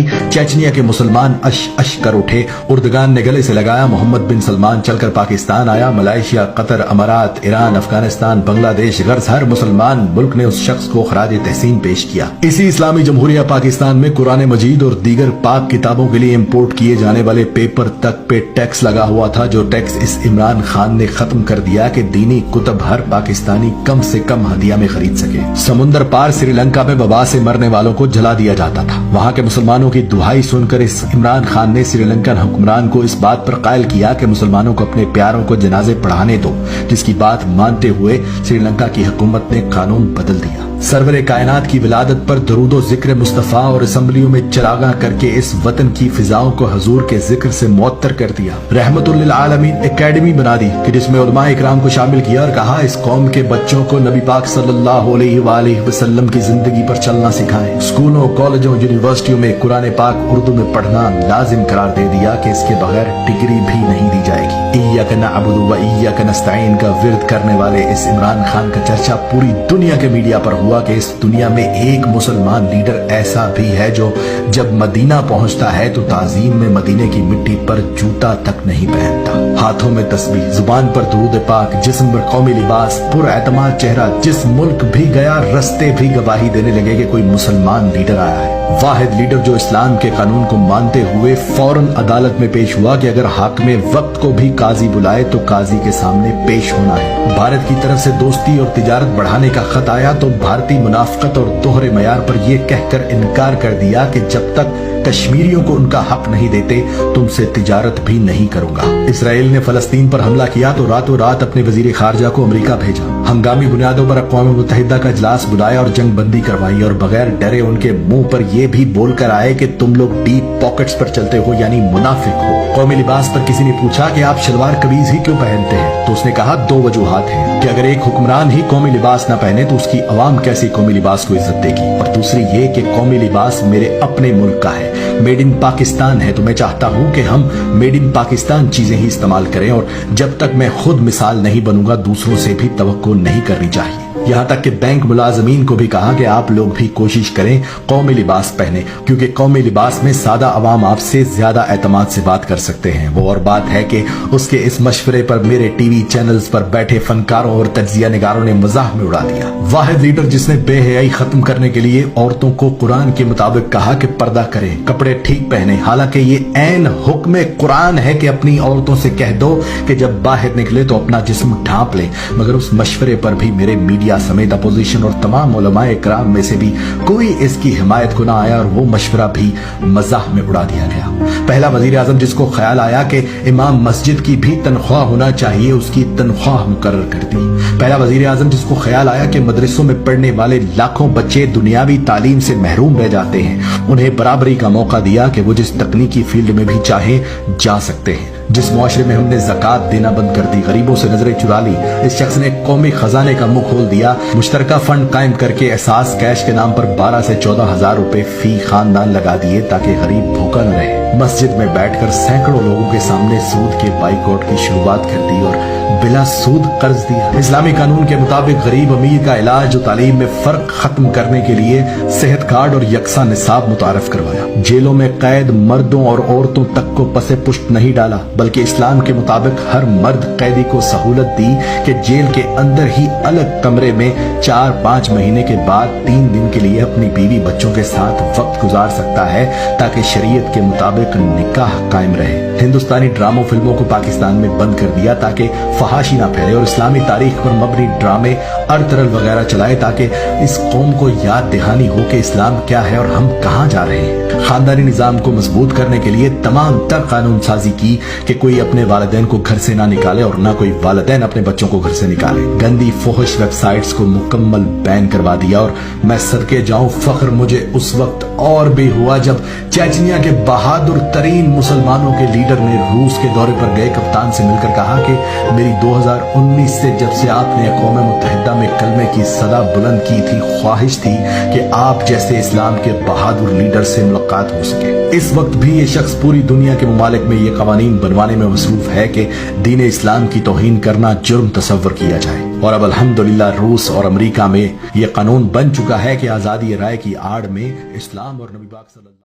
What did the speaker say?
चेचनिया के मुसलमान अश अश कर उठे। उर्दगान ने गले से लगाया, मोहम्मद बिन सलमान चलकर पाकिस्तान आया। मलेशिया, कतर, अमारात, ईरान, अफगानिस्तान, बांग्लादेश, गर्ज हर मुसलमान मुल्क ने उस शख्स को खराज तहसीन पेश किया। इसी इस्लामी जमहूरिया पाकिस्तान में कुरान मजीद और दीगर पाक किताबों के लिए इम्पोर्ट किए जाने वाले पेपर तक पे टैक्स लगा हुआ था, जो टैक्स इस इमरान खान ने खत्म कर दिया कि दीनी कुतब हर पाकिस्तानी कम से कम हदिया में खरीद सके। समुंदर पार श्रीलंका में वबा से मरने वालों को जला दिया जाता था। वहाँ के मुसलमानों की दुहाई सुनकर इस इमरान खान ने श्रीलंकन हुक्मरान को इस बात पर कायल किया कि मुसलमानों को अपने प्यारों को जनाजे पढ़ाने दो, जिसकी बात मानते हुए श्रीलंका की हुकूमत ने कानून बदल दिया। सरवरे कायनात की विलादत पर दरूदो जिक्र मुस्तफा और असम्बलियों में चरागा करके इस वतन की फिजाओं को हजूर के जिक्र से मुअत्तर कर दिया। रहमतुल लिल आलमीन एकेडमी बना दी कि जिसमें उलमा इकराम को शामिल किया और कहा इस कौम के बच्चों को नबी पाक सल्लल्लाहु अलैहि वसल्लम की जिंदगी पर चलना सिखाएं। स्कूलों, कॉलेजों, यूनिवर्सिटियों में कुरान पाक उर्दू में पढ़ना लाजिम करार दे दिया कि इसके बगैर डिग्री भी नहीं दी जाएगी। इय्याका नअबुदु व इय्याका नस्तईन का विर्द करने वाले इस इमरान खान का चर्चा पूरी दुनिया के मीडिया पर हुआ कि इस दुनिया में एक मुसलमान लीडर ऐसा भी है जो जब मदीना पहुंचता है तो ताजीम में मदीने की मिट्टी पर जूता तक नहीं पहनता। हाथों में तस्बीह, जुबान पर दुरूद पाक, जिस्म पर कौमी लिबास, पुरएतमाद चेहरा। जिस मुल्क भी गया रस्ते भी गवाही देने लगे कि कोई मुसलमान लीडर आया है। वाहिद लीडर जो इस्लाम के कानून को मानते हुए फौरन अदालत में पेश हुआ कि अगर हाकिम वक्त को भी काजी बुलाए तो काजी के सामने पेश होना है। भारत की तरफ से दोस्ती और तिजारत बढ़ाने का खत आया तो भारतीय मुनाफकत और दोहरे मयार पर यह कहकर इनकार कर दिया कि जब तक कश्मीरियों को उनका हक नहीं देते तुमसे तिजारत भी नहीं करूंगा। इसराइल ने फलस्तीन पर हमला किया तो रातों रात अपने वजीर खारजा को अमेरिका भेजा। हंगामी बुनियादों पर अक़वाम मुत्तहिदा का इजलास बुलाया और जंग बंदी करवाई और बगैर डरे उनके मुंह पर यह भी बोलकर आए कि तुम लोग डीप पॉकेट्स पर चलते हो यानी मुनाफिक हो। कौमी लिबास पर किसी ने पूछा कि आप शलवार कमीज ही क्यों पहनते हैं, तो उसने कहा दो वजूहात हैं कि अगर एक हुक्मरान ही कौमी लिबास न पहने तो उसकी अवाम कैसी कौमी लिबास को इज्जत देगी, और दूसरी ये कि कौमी लिबास मेरे अपने मुल्क का है, मेड इन पाकिस्तान है, तो मैं चाहता हूं कि हम मेड इन पाकिस्तान चीजें ही इस्तेमाल करें और जब तक मैं खुद मिसाल नहीं बनूंगा दूसरों से भी तवक्को नहीं करनी चाहिए। यहाँ तक कि बैंक मुलाजमीन को भी कहा कि आप लोग भी कोशिश करें कौमी लिबास पहने, क्योंकि कौमी लिबास में सादा अवाम आपसे ज्यादा एतमाद से बात कर सकते हैं। वो और बात है कि उसके इस मशवरे पर मेरे टीवी चैनल्स पर बैठे फनकारों और तज्जिया निगारों ने मजाक में उड़ा दिया। वाहिद लीडर जिसने बेहयाई खत्म करने के लिए औरतों को कुरान के मुताबिक कहा कि पर्दा करें, कपड़े ठीक पहने, हालांकि ये ऐन हुक्म कुरान है कि अपनी औरतों से कह दो कि जब बाहर निकले तो अपना जिस्म ढांप ले, मगर उस मशवरे पर भी मेरे मीडिया समेत अपोजिशन और तमाम उलमाए इकराम में से भी कोई इसकी हिमायत को ना आया और वो मशवरा भी मजाक में उड़ा दिया गया। पहला वजीर आजम जिसको ख्याल आया कि इमाम मस्जिद की भी तनख्वाह होना चाहिए, उसकी तनख्वाह मुकर्रर कर दी। पहला वजीर आजम जिसको ख्याल आया कि मदरसों में पढ़ने वाले लाखों बच्चे दुनियावी तालीम से महरूम रह जाते हैं, उन्हें बराबरी का मौका दिया कि वो जिस तकनीकी फील्ड में भी चाहे जा सकते हैं। जिस मुआशरे में हमने ज़कात देना बंद कर दी, गरीबों से नजरें चुरा ली, इस शख्स ने कौमी खजाने का मुंह खोल दिया। मुश्तरका फंड कायम करके एहसास कैश के नाम पर 12 से 14 हजार रुपए फी खानदान लगा दिए ताकि गरीब भूखा न रहे। मस्जिद में बैठकर सैकड़ों लोगों के सामने सूद के बाइकआउट की शुरुआत कर दी और बिला सूद कर्ज दिया। इस्लामी कानून के मुताबिक गरीब अमीर का इलाज और तालीम में फर्क खत्म करने के लिए सेहत कार्ड और यकसा निसाब मुतारफ करवाया। जेलों में कैद मर्दों और औरतों तक को पसे पुष्ट नहीं डाला, बल्कि इस्लाम के मुताबिक हर मर्द कैदी को सहूलत दी कि जेल के अंदर ही अलग कमरे में 4-5 महीने के बाद 3 दिन के लिए अपनी बीवी बच्चों के साथ वक्त गुजार सकता है ताकि शरीयत के मुताबिक निकाह कायम रहे। हिंदुस्तानी ड्रामों फिल्मों को पाकिस्तान में बंद कर दिया ताकि फहाशी ना फैले और इस्लामी तारीख पर मबनी ड्रामे अरतरल वगैरह चलाए ताकि इस कौम को याद दहानी हो कि इस्लाम क्या है और हम कहां जा रहे हैं। खानदानी निजाम को मजबूत करने के लिए तमाम तर कानून साजी की कि कोई अपने वालिदैन को घर से ना निकाले और ना कोई वालिदैन अपने बच्चों को घर से निकाले। गंदी फोहश वेबसाइट्स को मुकम्मल बैन करवा दिया और मैं सदके जाऊं फख्र मुझे उस वक्त और भी हुआ जब चेचनिया के बहादुर तरीन मुसलमानों के लीडर ने रूस के दौरे पर गए कप्तान से मिलकर कहा कि मेरी 2019 से जब से आपने अक़वाम मुत्तहिदा में कलमे की सदा बुलंद की थी, ख्वाहिश थी कि आप जैसे इस्लाम के बहादुर लीडर से मुलाकात हो सके। इस वक्त भी ये शख्स पूरी दुनिया के मुमालिक में ये कवानीन बनवाने में मसरूफ है कि दीन इस्लाम की तौहीन करना जुर्म तसव्वुर किया जाए। और अब अल्हम्दुलिल्लाह रूस और अमेरिका में ये कानून बन चुका है कि आज़ादी राय की आड़ में इस्लाम और नबी पाक सल्लल्लाहु